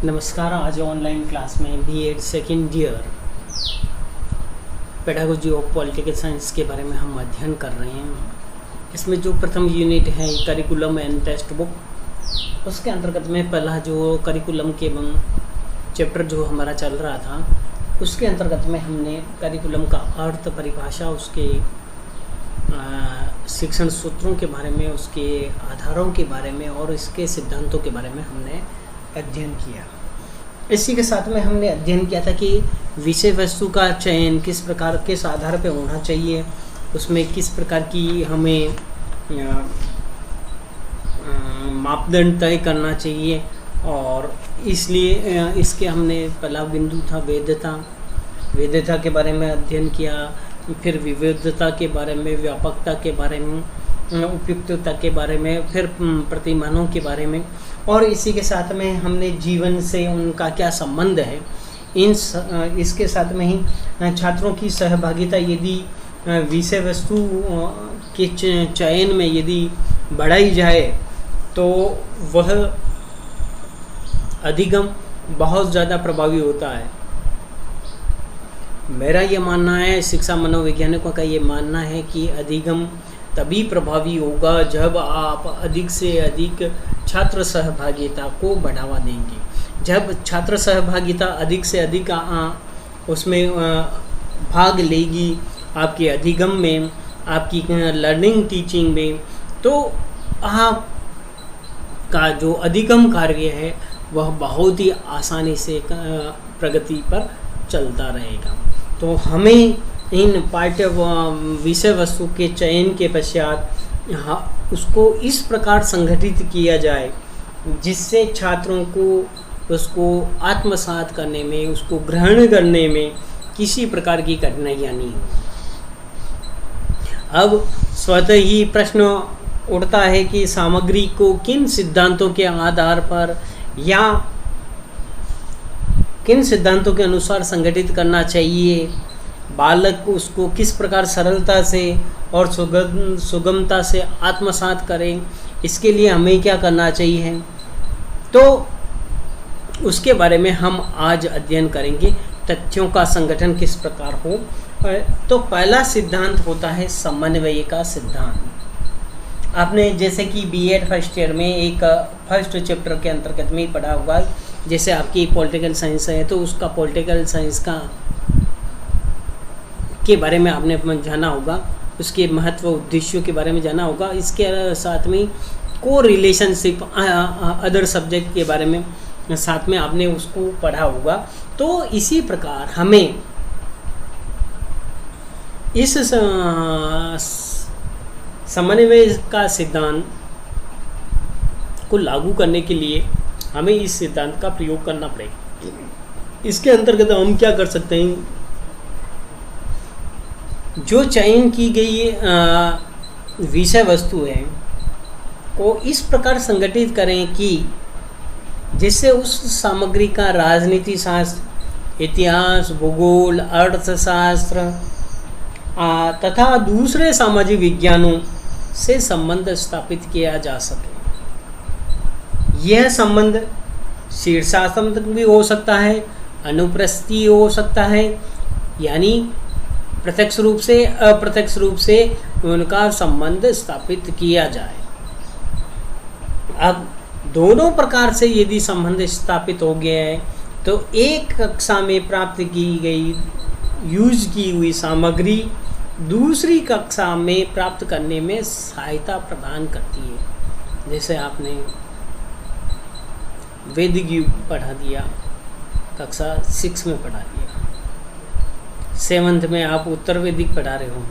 नमस्कार। आज online class में B Ed second year pedagogy of political science के बारे में हम अध्ययन कर रहे हैं। इसमें जो प्रथम यूनिट है करिकुलम एंड टेक्स्ट बुक, उसके अंतर्गत में पहला जो करिकुलम के चैप्टर जो हमारा चल रहा था, उसके अंतर्गत में हमने करिकुलम का अर्थ, परिभाषा, उसके शिक्षण सूत्रों के बारे में, उसके आधारों के बारे में और इसके सिद्धांतों के बारे में हमने अध्ययन किया। इसी के साथ में हमने अध्ययन किया था कि विषय वस्तु का चयन किस प्रकार, किस आधार पर होना चाहिए, उसमें किस प्रकार की हमें मापदंड तय करना चाहिए। और इसलिए इसके हमने पहला बिंदु था वेद्यता के बारे में अध्ययन किया, फिर विविधता के बारे में, व्यापकता के बारे में, उपयुक्तता के बारे में, फिर प्रतिमानों के बारे में, और इसी के साथ में हमने जीवन से उनका क्या संबंध है। इसके साथ में ही छात्रों की सहभागिता यदि विषय वस्तु के चयन में यदि बढ़ाई जाए तो वह अधिगम बहुत ज़्यादा प्रभावी होता है। मेरा ये मानना है, शिक्षा मनोवैज्ञानिकों का ये मानना है कि अधिगम तभी प्रभावी होगा जब आप अधिक से अधिक छात्र सहभागिता को बढ़ावा देंगे। जब छात्र सहभागिता अधिक से अधिक उसमें भाग लेगी आपके अधिगम में, आपकी लर्निंग टीचिंग में, तो आपका जो अधिगम कार्य है वह बहुत ही आसानी से प्रगति पर चलता रहेगा। तो हमें इन पाठ्य विषय वस्तु के चयन के पश्चात उसको इस प्रकार संगठित किया जाए जिससे छात्रों को उसको आत्मसात करने में, उसको ग्रहण करने में किसी प्रकार की कठिनाइयाँ नहीं हो। अब स्वतः ही प्रश्न उठता है कि सामग्री को किन सिद्धांतों के आधार पर या किन सिद्धांतों के अनुसार संगठित करना चाहिए। बालक को उसको किस प्रकार सरलता से और सुगमता से आत्मसात करें, इसके लिए हमें क्या करना चाहिए, तो उसके बारे में हम आज अध्ययन करेंगे। तथ्यों का संगठन किस प्रकार हो। तो पहला सिद्धांत होता है समन्वय का सिद्धांत। आपने जैसे कि बीएड फर्स्ट ईयर में एक फर्स्ट चैप्टर के अंतर्गत में पढ़ा होगा, जैसे आपकी पॉलिटिकल साइंस है तो उसका पॉलिटिकल साइंस का के बारे में आपने जाना होगा, उसके महत्व, उद्देश्यों के बारे में जाना होगा। इसके साथ में को रिलेशनशिप अदर सब्जेक्ट के बारे में साथ में आपने उसको पढ़ा होगा। तो इसी प्रकार हमें इस समन्वय का सिद्धांत को लागू करने के लिए हमें इस सिद्धांत का प्रयोग करना पड़ेगा। इसके अंतर्गत हम क्या कर सकते हैं, जो चयन की गई विषय वस्तु है को इस प्रकार संगठित करें कि जिससे उस सामग्री का राजनीति शास्त्र, इतिहास, भूगोल, अर्थशास्त्र तथा दूसरे सामाजिक विज्ञानों से संबंध स्थापित किया जा सके। यह संबंध शीर्षात्मक भी हो सकता है, अनुप्रस्थीय हो सकता है, यानी प्रत्यक्ष रूप से, अप्रत्यक्ष रूप से उनका संबंध स्थापित किया जाए। अब दोनों प्रकार से यदि संबंध स्थापित हो गया है तो एक कक्षा में प्राप्त की गई, यूज की हुई सामग्री दूसरी कक्षा में प्राप्त करने में सहायता प्रदान करती है। जैसे आपने वैदिक युग पढ़ा दिया, कक्षा 6 में पढ़ा दिया, 7th में आप उत्तर वैदिक पढ़ा रहे हो,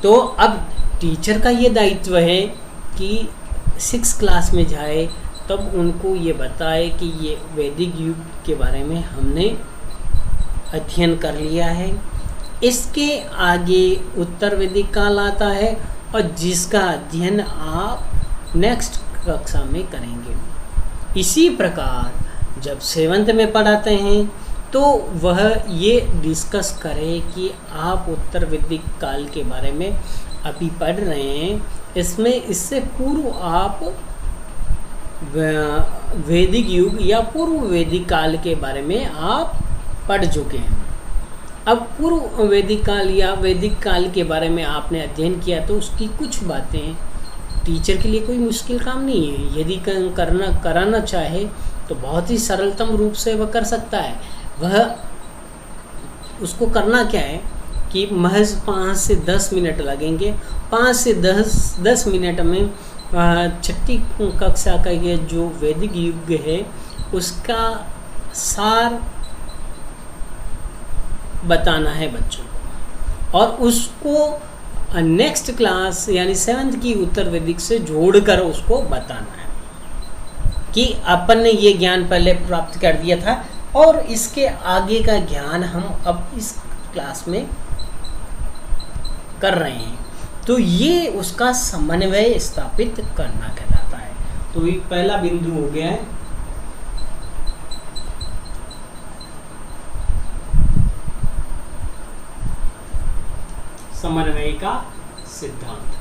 तो अब टीचर का ये दायित्व है कि 6 क्लास में जाए तब उनको ये बताए कि ये वैदिक युग के बारे में हमने अध्ययन कर लिया है, इसके आगे उत्तर वैदिक काल आता है और जिसका अध्ययन आप नेक्स्ट कक्षा में करेंगे। इसी प्रकार जब 7th में पढ़ाते हैं तो वह ये डिस्कस करें कि आप उत्तर वैदिक काल के बारे में अभी पढ़ रहे हैं, इसमें इससे पूर्व आप वैदिक युग या पूर्व वैदिक काल के बारे में आप पढ़ चुके हैं। अब पूर्व वैदिक काल या वैदिक काल के बारे में आपने अध्ययन किया तो उसकी कुछ बातें टीचर के लिए कोई मुश्किल काम नहीं है। यदि कराना चाहे तो बहुत ही सरलतम रूप से वह कर सकता है। वह उसको करना क्या है कि महज 5 से 10 मिनट लगेंगे। 5 से 10 मिनट में छठी कक्षा का ये जो वैदिक युग है उसका सार बताना है बच्चों को, और उसको नेक्स्ट क्लास यानी 7th की उत्तर वैदिक से जोड़कर उसको बताना है कि अपन ने ये ज्ञान पहले प्राप्त कर दिया था और इसके आगे का ज्ञान हम अब इस क्लास में कर रहे हैं। तो ये उसका समन्वय स्थापित करना कहलाता है। तो ये पहला बिंदु हो गया है। समन्वय का सिद्धांत।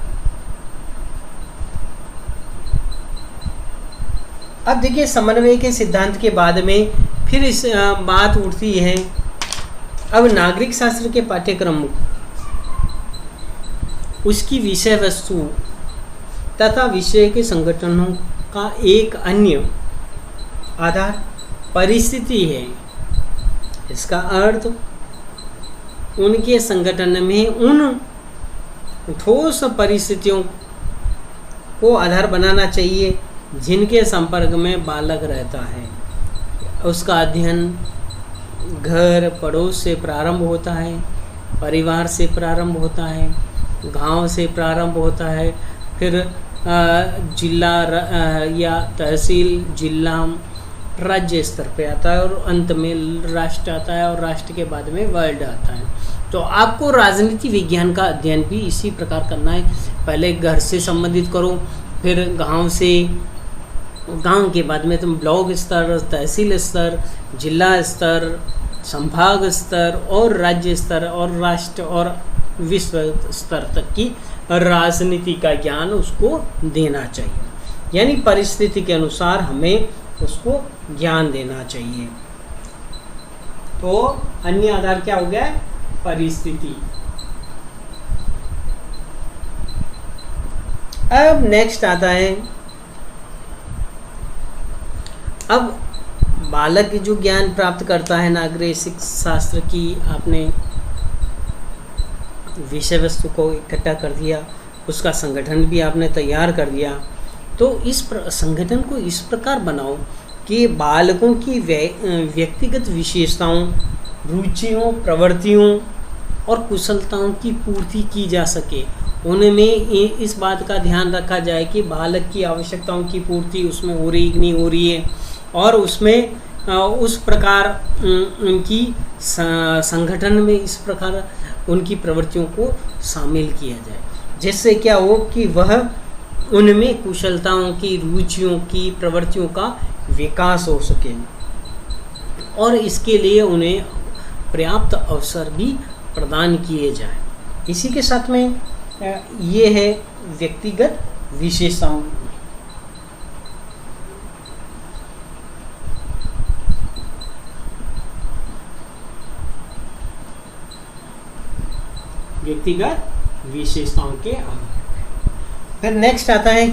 अब देखिए समन्वय के सिद्धांत के बाद में फिर इस बात उठती है, अब नागरिक शास्त्र के पाठ्यक्रम उसकी विषय वस्तु तथा विषय के संगठनों का एक अन्य आधार परिस्थिति है। इसका अर्थ उनके संगठन में उन ठोस परिस्थितियों को आधार बनाना चाहिए जिनके संपर्क में बालक रहता है। उसका अध्ययन घर पड़ोस से प्रारंभ होता है, परिवार से प्रारंभ होता है, गांव से प्रारंभ होता है, फिर जिला या तहसील, जिला, राज्य स्तर पे आता है और अंत में राष्ट्र आता है और राष्ट्र के बाद में वर्ल्ड आता है। तो आपको राजनीति विज्ञान का अध्ययन भी इसी प्रकार करना है। पहले घर से संबंधित करो, फिर गांव से, गांव के बाद में तुम ब्लॉक स्तर, तहसील स्तर, जिला स्तर, संभाग स्तर और राज्य स्तर और राष्ट्र और विश्व स्तर तक की राजनीति का ज्ञान उसको देना चाहिए। यानी परिस्थिति के अनुसार हमें उसको ज्ञान देना चाहिए। तो अन्य आधार क्या हो गया? परिस्थिति। अब नेक्स्ट आता है, अब बालक जो ज्ञान प्राप्त करता है नागरिक शास्त्र की, आपने विषय वस्तु को इकट्ठा कर दिया, उसका संगठन भी आपने तैयार कर दिया। तो इस संगठन को इस प्रकार बनाओ कि बालकों की व्यक्तिगत विशेषताओं, रुचियों, प्रवृत्तियों और कुशलताओं की पूर्ति की जा सके। उनमें इस बात का ध्यान रखा जाए कि बालक की आवश्यकताओं की पूर्ति उसमें हो रही कि नहीं हो रही है, और उसमें उस प्रकार उनकी संगठन में इस प्रकार उनकी प्रवृत्तियों को शामिल किया जाए, जिससे क्या हो कि वह उनमें कुशलताओं की, रुचियों की, प्रवृत्तियों का विकास हो सके, और इसके लिए उन्हें पर्याप्त अवसर भी प्रदान किए जाए। इसी के साथ में ये है व्यक्तिगत विशेषताओं। व्यक्तिगत विशेषताओं के आधार। फिर नेक्स्ट आता है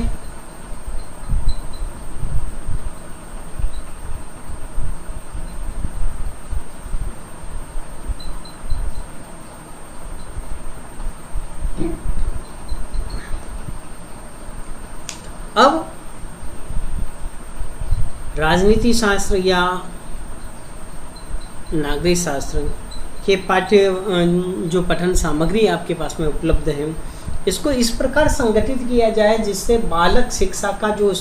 अब राजनीति शास्त्र या नागरिक शास्त्र के पाठ्य जो पठन सामग्री आपके पास में उपलब्ध है, इसको इस प्रकार संगठित किया जाए जिससे बालक शिक्षा का जो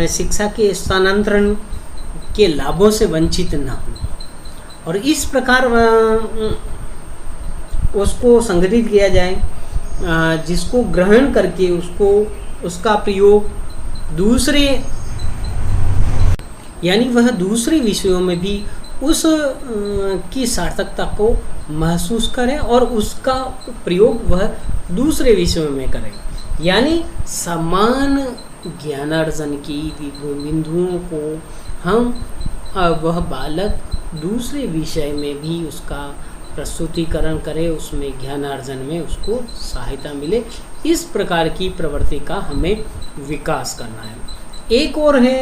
शिक्षा के स्थानांतरण के लाभों से वंचित न हो, और इस प्रकार उसको संगठित किया जाए जिसको ग्रहण करके उसका प्रयोग दूसरे, यानी वह दूसरे विषयों में भी उस की सार्थकता को महसूस करें और उसका प्रयोग वह दूसरे विषयों में करें। यानी समान ज्ञानार्जन की बिंदुओं को हम वह बालक दूसरे विषय में भी उसका प्रस्तुतिकरण करे, उसमें ज्ञानार्जन में उसको सहायता मिले। इस प्रकार की प्रवृत्ति का हमें विकास करना है। एक और है,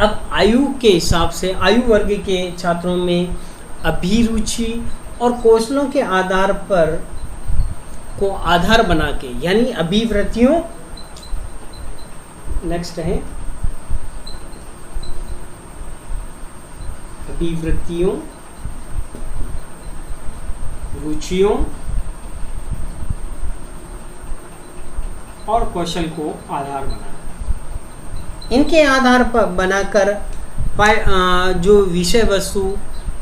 अब आयु के हिसाब से आयु वर्ग के छात्रों में अभिरुचि और कौशलों के आधार पर को आधार बना के, यानी अभिवृत्तियों, नेक्स्ट है अभिवृत्तियों, रुचियों और कौशल को आधार बनाना। इनके आधार पर बनाकर जो विषय वस्तु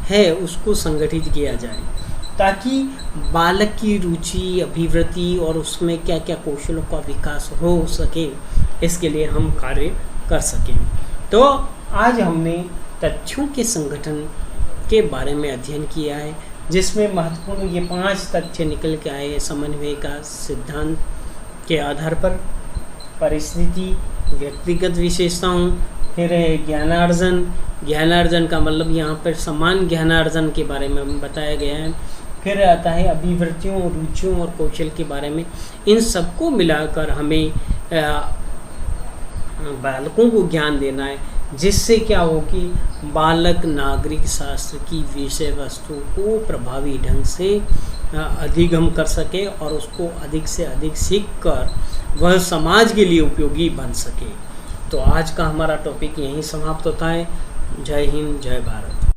है उसको संगठित किया जाए, ताकि बालक की रुचि, अभिवृत्ति और उसमें क्या क्या कौशलों का विकास हो सके, इसके लिए हम कार्य कर सकें। तो आज हमने तथ्यों के संगठन के बारे में अध्ययन किया है, जिसमें महत्वपूर्ण ये 5 तथ्य निकल के आए। समन्वय का सिद्धांत के आधार पर, परिस्थिति, व्यक्तिगत विशेषताओं, फिर है ज्ञानार्जन। ज्ञानार्जन का मतलब यहाँ पर समान ज्ञानार्जन के बारे में बताया गया है। फिर आता है अभिवृत्तियों, रुचियों और कौशल के बारे में। इन सबको मिलाकर हमें बालकों को ज्ञान देना है, जिससे क्या हो कि बालक नागरिक शास्त्र की विषय वस्तु को प्रभावी ढंग से अधिगम कर सके और उसको अधिक से अधिक सीख कर वह समाज के लिए उपयोगी बन सके। तो आज का हमारा टॉपिक यहीं समाप्त होता है। जय हिंद, जय भारत।